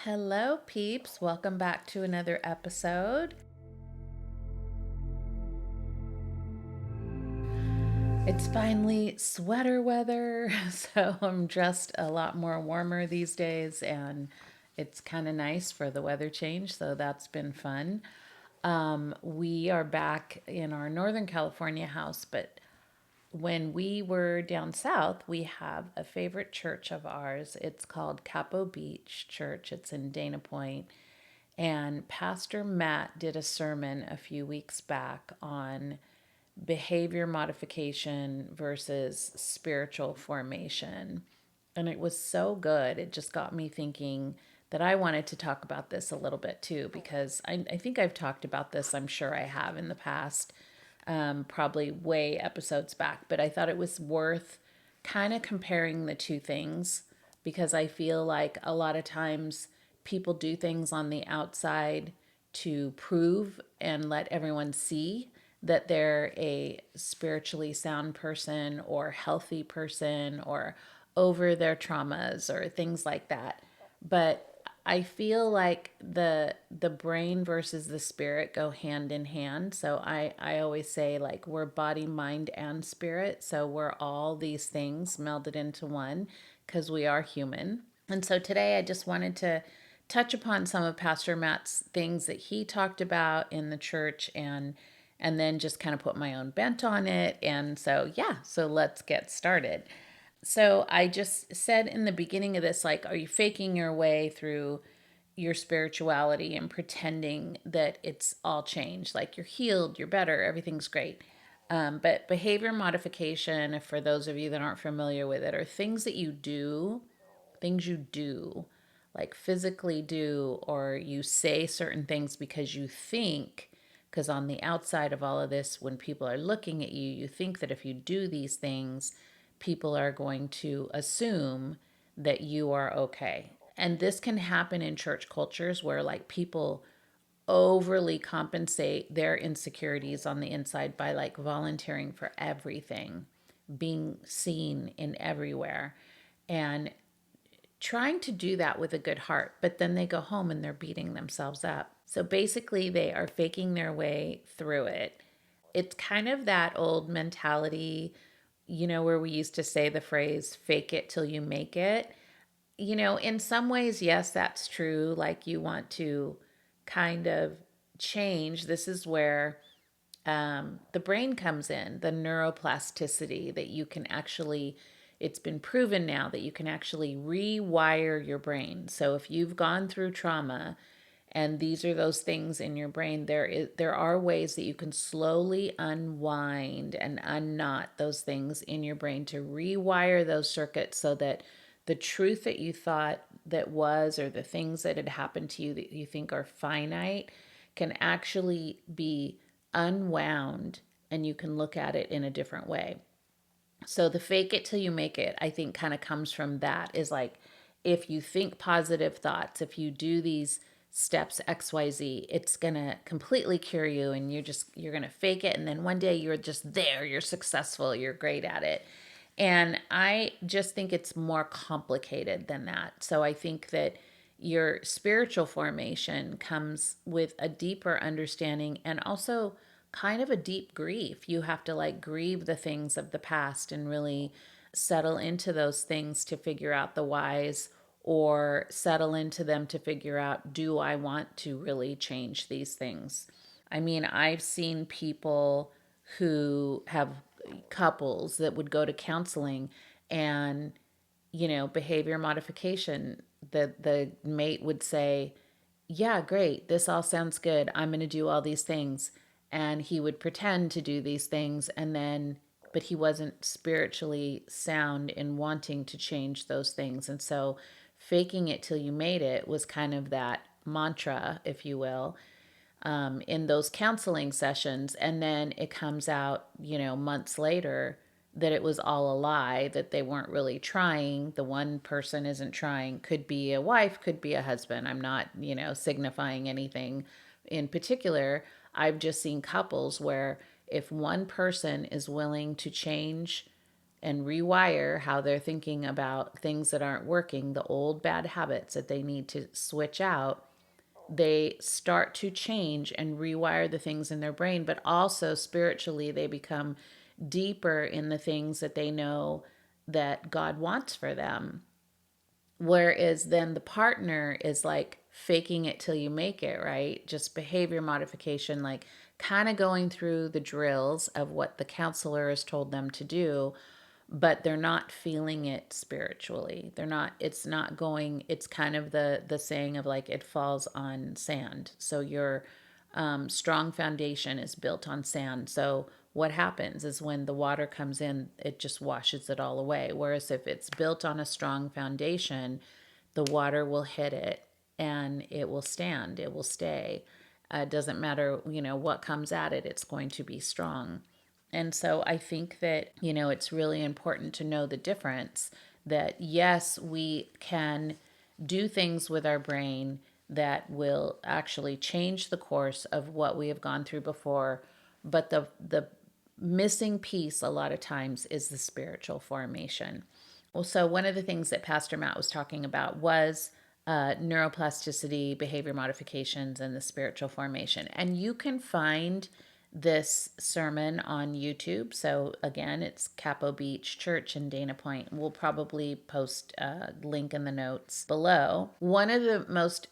Hello, peeps. Welcome back to another episode. It's finally sweater weather, so I'm dressed a lot more warmer these days, and it's kind of nice for the weather change, so that's been fun. We are back in our Northern California house, but when we were down south, we have a favorite church of ours. It's called Capo Beach Church. It's in Dana Point. And Pastor Matt did a sermon a few weeks back on behavior modification versus spiritual formation. And it was so good. It just got me thinking that I wanted to talk about this a little bit too, because I think I've talked about this, I'm sure I have in the past, probably way episodes back, but I thought it was worth kind of comparing the two things because I feel like a lot of times people do things on the outside to prove and let everyone see that they're a spiritually sound person or healthy person or over their traumas or things like that. But I feel like the brain versus the spirit go hand in hand. So I always say like we're body, mind, and spirit. So we're all these things melded into one because we are human. And so today I just wanted to touch upon some of Pastor Matt's things that he talked about in the church and then just kind of put my own bent on it. And so yeah, so let's get started. So I just said in the beginning of this, like, are you faking your way through your spirituality and pretending that it's all changed? Like you're healed, you're better, everything's great. But behavior modification, for those of you that aren't familiar with it, are things you do, like physically do, or you say certain things because you think, because on the outside of all of this, when people are looking at you, you think that if you do these things, people are going to assume that you are okay. And this can happen in church cultures where like people overly compensate their insecurities on the inside by like volunteering for everything, being seen in everywhere, and trying to do that with a good heart, but then they go home and they're beating themselves up. So basically, they are faking their way through it. It's kind of that old mentality, where we used to say the phrase, fake it till you make it. In some ways, yes, that's true. Like you want to kind of change. This is where the brain comes in, the neuroplasticity that you can actually, it's been proven now that you can actually rewire your brain. So if you've gone through trauma and these are those things in your brain, there are ways that you can slowly unwind and unknot those things in your brain to rewire those circuits so that the truth that you thought that was, or the things that had happened to you that you think are finite, can actually be unwound and you can look at it in a different way. So the fake it till you make it, I think kind of comes from that, is like if you think positive thoughts, if you do these steps XYZ, it's going to completely cure you and you're going to fake it and then one day you're just there, you're successful, you're great at it. And I just think it's more complicated than that. So I think that your spiritual formation comes with a deeper understanding and also kind of a deep grief. You have to like grieve the things of the past and really settle into those things to figure out the whys, or settle into them to figure out, do I want to really change these things? I mean, I've seen people who have couples that would go to counseling and behavior modification, the mate would say, yeah, great, this all sounds good, I'm going to do all these things, and he would pretend to do these things, and then but he wasn't spiritually sound in wanting to change those things. And so faking it till you made it was kind of that mantra, if you will, in those counseling sessions. And then it comes out, months later that it was all a lie, that they weren't really trying. The one person isn't trying, could be a wife, could be a husband. I'm not, signifying anything in particular. I've just seen couples where if one person is willing to change and rewire how they're thinking about things that aren't working, the old bad habits that they need to switch out, they start to change and rewire the things in their brain, but also spiritually, they become deeper in the things that they know that God wants for them. Whereas then the partner is like faking it till you make it, right? Just behavior modification, like kind of going through the drills of what the counselor has told them to do, but they're not feeling it spiritually. They're not, it's not going, it's kind of the saying of like it falls on sand. So your strong foundation is built on sand. So what happens is when the water comes in, it just washes it all away. Whereas if it's built on a strong foundation, the water will hit it and it will stand, it will stay. It doesn't matter, what comes at it, it's going to be strong. And so I think that, it's really important to know the difference that yes, we can do things with our brain that will actually change the course of what we have gone through before, but the missing piece a lot of times is the spiritual formation. Well, so one of the things that Pastor Matt was talking about was neuroplasticity, behavior modifications, and the spiritual formation. And you can find this sermon on YouTube. So again, it's Capo Beach Church in Dana Point. We'll probably post a link in the notes below. One of the most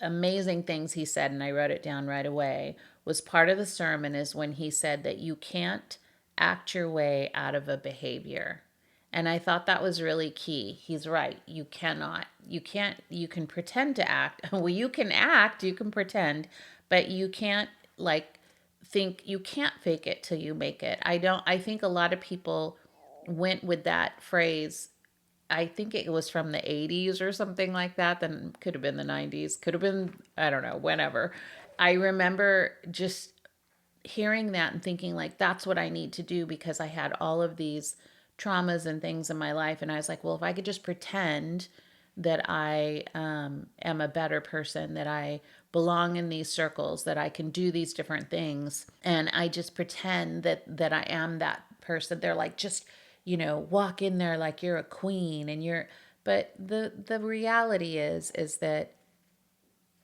amazing things he said, and I wrote it down right away, was part of the sermon is when he said that you can't act your way out of a behavior. And I thought that was really key. He's right. You cannot. You can't. You can pretend to act. Well, you can act, you can pretend, but you can't like think you can't fake it till you make it. I think a lot of people went with that phrase. I think it was from the 80s or something like that. Then could have been the 90s, could have been, I don't know, whenever. I remember just hearing that and thinking like that's what I need to do because I had all of these traumas and things in my life, and I was like, well, if I could just pretend that I am a better person, that I belong in these circles, that I can do these different things, and I just pretend that I am that person. They're like, just walk in there like you're a queen, and you're. But the reality is that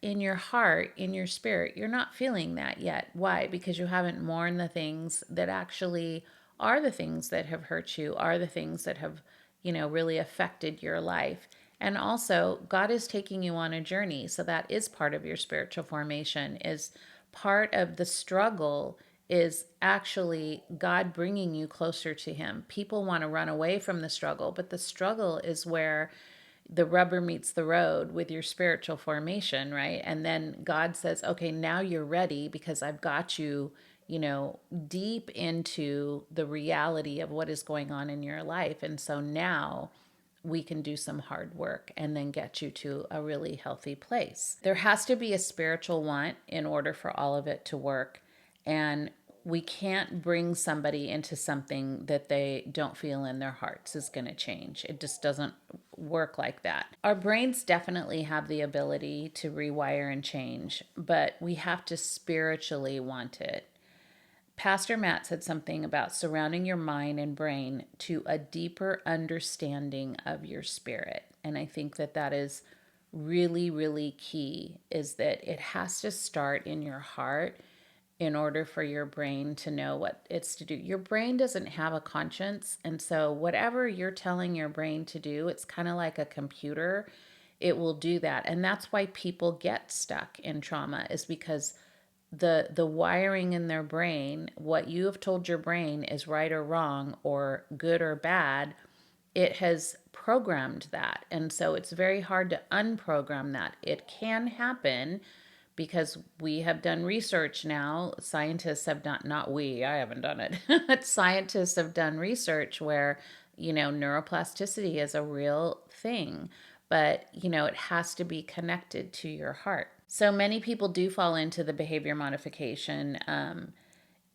in your heart, in your spirit, you're not feeling that yet. Why? Because you haven't mourned the things that actually are the things that have hurt you, are the things that have, really affected your life. And also, God is taking you on a journey. So that is part of your spiritual formation, is part of the struggle is actually God bringing you closer to Him. People want to run away from the struggle, but the struggle is where the rubber meets the road with your spiritual formation, right? And then God says, okay, now you're ready because I've got you, deep into the reality of what is going on in your life. And so now we can do some hard work and then get you to a really healthy place. There has to be a spiritual want in order for all of it to work. And we can't bring somebody into something that they don't feel in their hearts is going to change. It just doesn't work like that. Our brains definitely have the ability to rewire and change, but we have to spiritually want it. Pastor Matt said something about surrounding your mind and brain to a deeper understanding of your spirit. And I think that is really, really key, is that it has to start in your heart in order for your brain to know what it's to do. Your brain doesn't have a conscience. And so whatever you're telling your brain to do, it's kind of like a computer. It will do that. And that's why people get stuck in trauma, is because the wiring in their brain, what you have told your brain is right or wrong or good or bad, it has programmed that. And so it's very hard to unprogram that. It can happen because we have done research now. Scientists have not we, I haven't done it, but scientists have done research where, neuroplasticity is a real thing, but, it has to be connected to your heart. So many people do fall into the behavior modification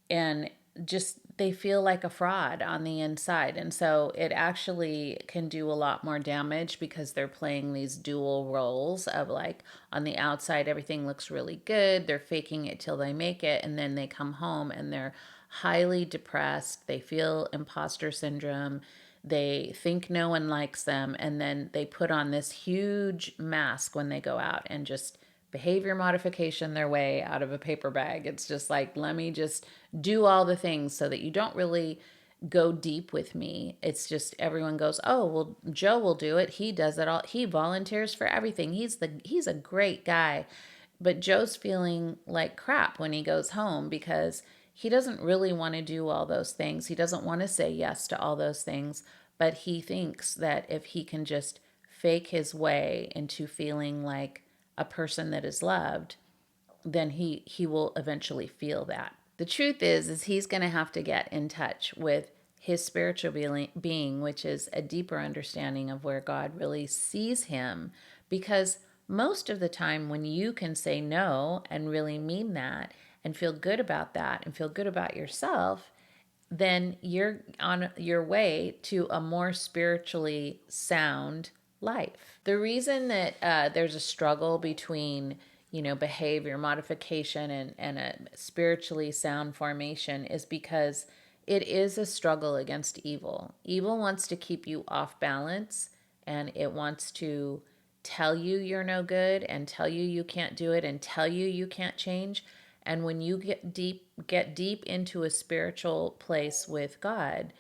and just they feel like a fraud on the inside. And so it actually can do a lot more damage because they're playing these dual roles of like on the outside, everything looks really good. They're faking it till they make it. And then they come home and they're highly depressed. They feel imposter syndrome. They think no one likes them. And then they put on this huge mask when they go out and just behavior modification their way out of a paper bag. It's just like, let me just do all the things so that you don't really go deep with me. It's just everyone goes, "Oh, well, Joe will do it. He does it all. He volunteers for everything. He's a great guy." But Joe's feeling like crap when he goes home because he doesn't really want to do all those things. He doesn't want to say yes to all those things, but he thinks that if he can just fake his way into feeling like a person that is loved, then he will eventually feel that. The truth is he's going to have to get in touch with his spiritual being, which is a deeper understanding of where God really sees him. Because most of the time, when you can say no and really mean that and feel good about that and feel good about yourself, then you're on your way to a more spiritually sound life. The reason that there's a struggle between, behavior modification and a spiritually sound formation is because it is a struggle against evil. Evil wants to keep you off balance, and it wants to tell you you're no good and tell you you can't do it and tell you you can't change. And when you get deep into a spiritual place with God,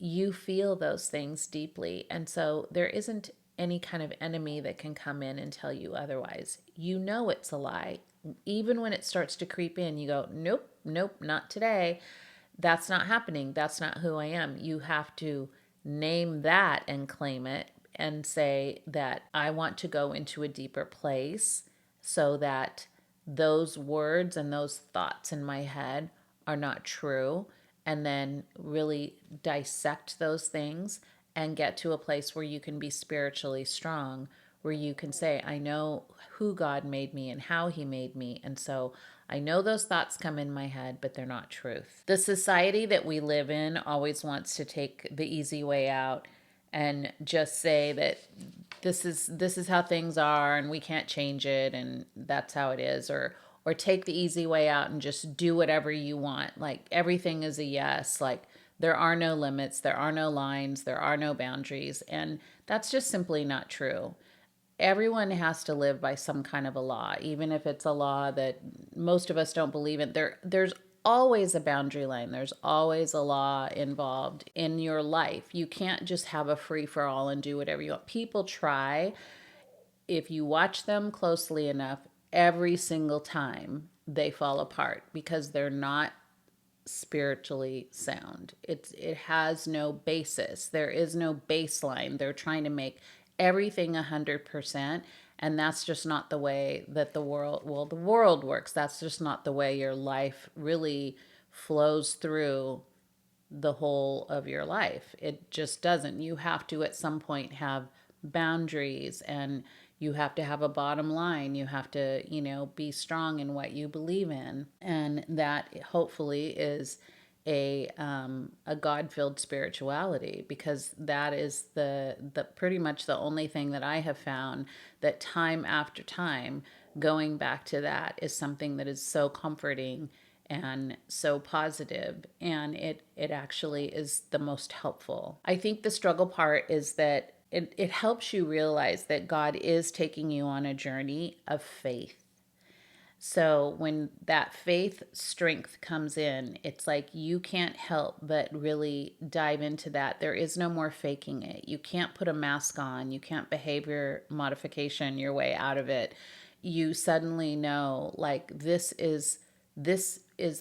you feel those things deeply. And so there isn't any kind of enemy that can come in and tell you otherwise. You know it's a lie. Even when it starts to creep in, you go, "Nope, nope, not today. That's not happening. That's not who I am." You have to name that and claim it and say that I want to go into a deeper place so that those words and those thoughts in my head are not true. And then really dissect those things and get to a place where you can be spiritually strong, where you can say, I know who God made me and how he made me. And so I know those thoughts come in my head, but they're not truth. The society that we live in always wants to take the easy way out and just say that this is how things are and we can't change it and that's how it is, or take the easy way out and just do whatever you want. Like everything is a yes. Like there are no limits, there are no lines, there are no boundaries, and that's just simply not true. Everyone has to live by some kind of a law, even if it's a law that most of us don't believe in. There's always a boundary line. There's always a law involved in your life. You can't just have a free for all and do whatever you want. People try. If you watch them closely enough, every single time they fall apart because they're not spiritually sound. It has no basis. There is no baseline. They're trying to make everything 100%, and that's just not the way that the world works. That's just not the way your life really flows through the whole of your life. It just doesn't. You have to at some point have boundaries, and you have to have a bottom line. You have to, be strong in what you believe in. And that hopefully is a God-filled spirituality, because that is the pretty much the only thing that I have found that time after time going back to that is something that is so comforting and so positive, and it actually is the most helpful. I think the struggle part is that it helps you realize that God is taking you on a journey of faith. So when that faith strength comes in, it's like you can't help but really dive into that. There is no more faking it. You can't put a mask on. You can't behavior modification your way out of it. You suddenly know, like, this is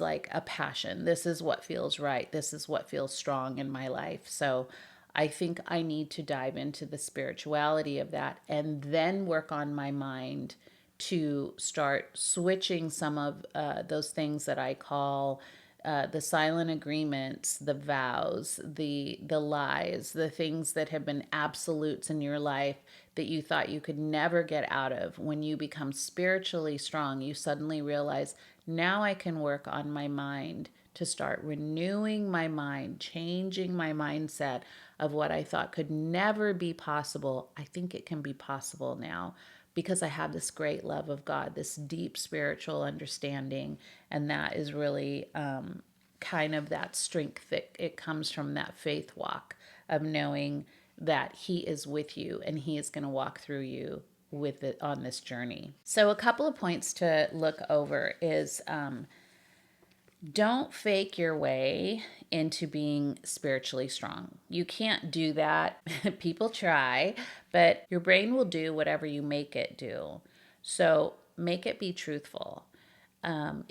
like a passion. This is what feels right. This is what feels strong in my life. So I think I need to dive into the spirituality of that and then work on my mind to start switching some of those things that I call the silent agreements, the vows, the lies, the things that have been absolutes in your life that you thought you could never get out of. When you become spiritually strong, you suddenly realize, now I can work on my mind to start renewing my mind, changing my mindset of what I thought could never be possible. I think it can be possible now, because I have this great love of God, this deep spiritual understanding. And that is really kind of that strength that it comes from that faith walk of knowing that he is with you and he is going to walk through you with it on this journey. So a couple of points to look over is don't fake your way into being spiritually strong. You can't do that. People try, but your brain will do whatever you make it do. So make it be truthful.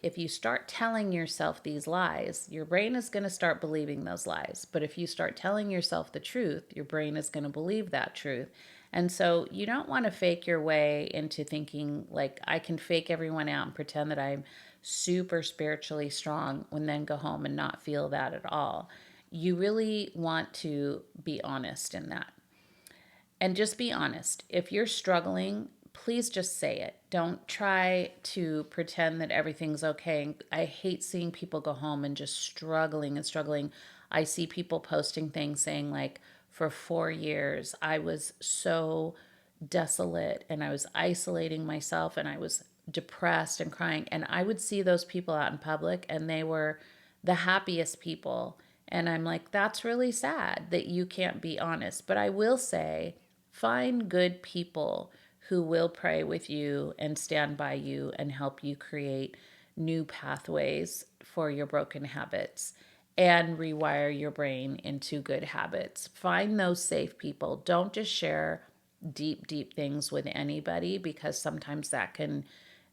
If you start telling yourself these lies, your brain is going to start believing those lies. But if you start telling yourself the truth, your brain is going to believe that truth. And so you don't want to fake your way into thinking like I can fake everyone out and pretend that I'm super spiritually strong and then go home and not feel that at all. You really want to be honest in that. And just be honest. If you're struggling, please just say it. Don't try to pretend that everything's okay. I hate seeing people go home and just struggling and struggling. I see people posting things saying, like, for 4 years, I was so desolate and I was isolating myself and I was depressed and crying. And I would see those people out in public and they were the happiest people. And I'm like, that's really sad that you can't be honest. But I will say, find good people who will pray with you and stand by you and help you create new pathways for your broken habits and rewire your brain into good habits. Find those safe people. Don't just share deep, deep things with anybody because sometimes that can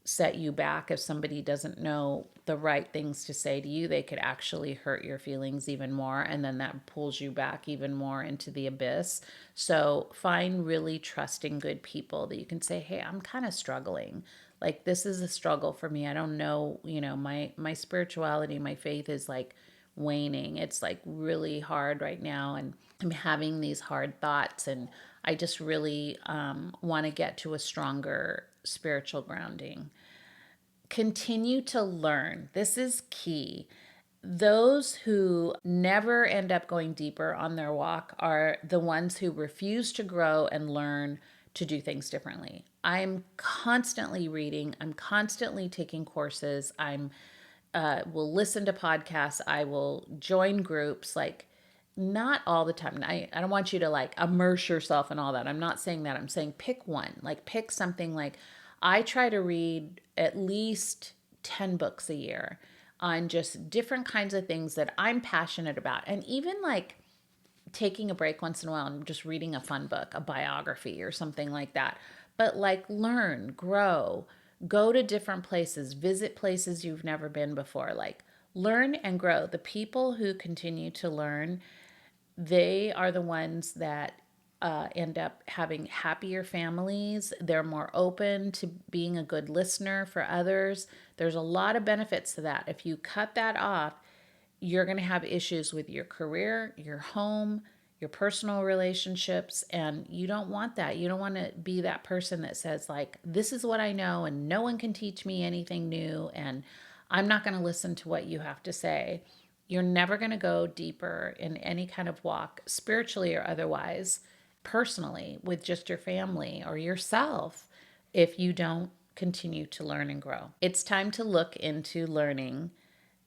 set you back. If somebody doesn't know the right things to say to you, they could actually hurt your feelings even more. And then that pulls you back even more into the abyss. So find really trusting good people that you can say, hey, I'm kind of struggling. Like, this is a struggle for me. I don't know, my spirituality, my faith is like waning. It's like really hard right now. And I'm having these hard thoughts. And I just really want to get to a stronger spiritual grounding. Continue to learn. This is key. Those who never end up going deeper on their walk are the ones who refuse to grow and learn to do things differently. I'm constantly reading, I'm constantly taking courses, I'm will listen to podcasts, I will join groups, like not all the time. I don't want you to like immerse yourself in all that. I'm not saying that. I'm saying pick one. Like pick something. Like I try to read at least 10 books a year on just different kinds of things that I'm passionate about. And even like taking a break once in a while and just reading a fun book, a biography or something like that. But like learn, grow, go to different places, visit places you've never been before. Like learn and grow. The people who continue to learn, they are the ones that end up having happier families. They're more open to being a good listener for others. There's a lot of benefits to that. If you cut that off, you're going to have issues with your career, your home, your personal relationships, and you don't want that. You don't want to be that person that says, like, this is what I know and no one can teach me anything new and I'm not going to listen to what you have to say. You're never going to go deeper in any kind of walk, spiritually or otherwise, personally, with just your family or yourself, if you don't continue to learn and grow. It's time to look into learning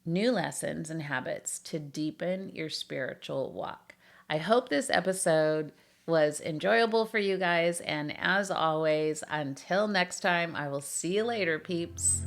new lessons and habits to deepen your spiritual walk. I hope this episode was enjoyable for you guys. And as always, until next time, I will see you later, peeps.